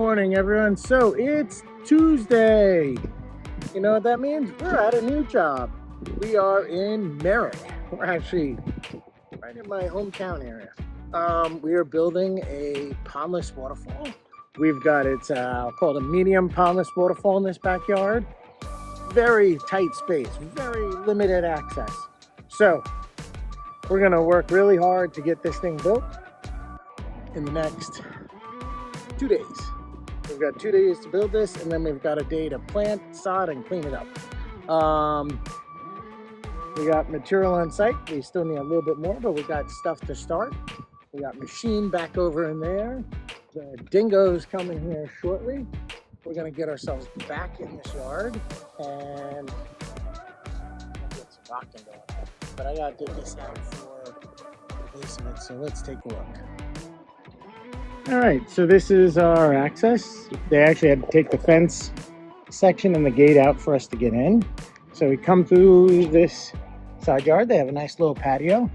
morning, everyone. So it's Tuesday. You know what that means? We're at a new job. We are in Merritt. We're actually right in my hometown area. We are building a pondless waterfall. We've got it's called a medium pondless waterfall in this backyard. Very tight space, very limited access. So we're gonna work really hard to get this thing built in the next 2 days. We've got 2 days to build this, and then we've got a day to plant, sod, and clean it up. We got material on site. We still need a little bit more, but we got stuff to start. We got machine back over in there. The dingoes coming here shortly. We're gonna get ourselves back in this yard and get some rocking going. But I gotta dig this out for the base of it, so let's take a look. All right, so this is our access. They actually had to take the fence section and the gate out for us to get in. So we come through this side yard. They have a nice little patio.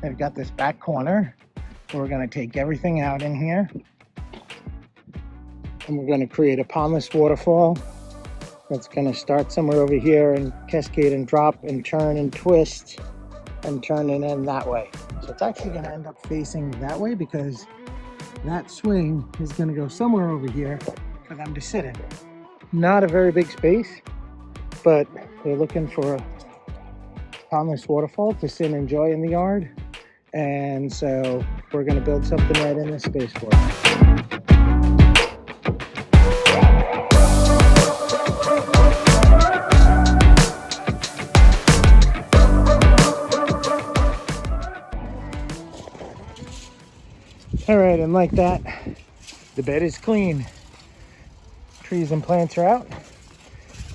They've got this back corner. We're gonna take everything out in here. And we're gonna create a pondless waterfall that's gonna start somewhere over here and cascade and drop and turn and twist and turn and end that way. So it's actually gonna end up facing that way because that swing is going to go somewhere over here for them to sit in. Not a very big space, but they're looking for a pondless waterfall to sit and enjoy in the yard. And so we're going to build something right in this space for them. All right, and like that, the bed is clean. Trees and plants are out,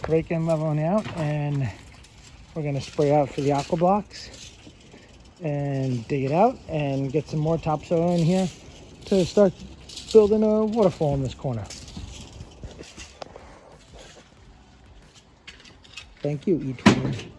raking, leveling out, and we're gonna spray out for the aqua blocks and dig it out and get some more topsoil in here to start building a waterfall in this corner. Thank you, E.1.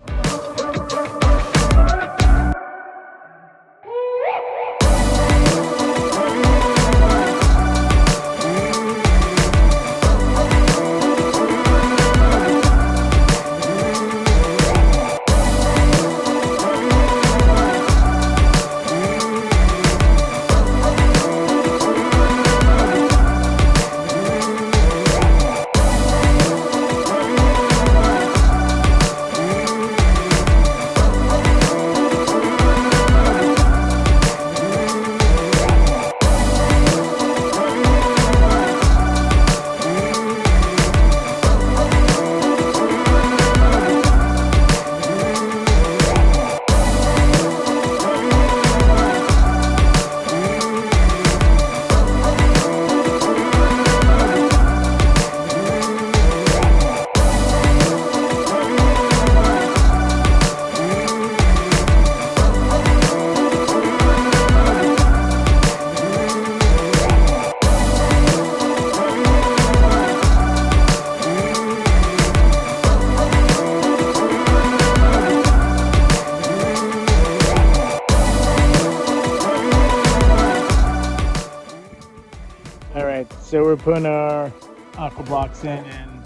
So we're putting our aqua blocks in, and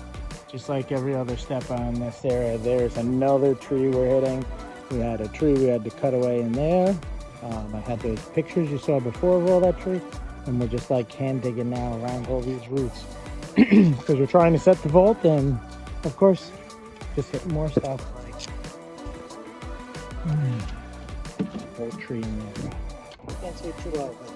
just like every other step on this area, there's another tree we're hitting. We had a tree we had to cut away in there. I had those pictures you saw before of all that tree, and we're just like hand digging now around all these roots because we're trying to set the vault, and of course just hitting more stuff like whole tree in there. Can't see it too well, but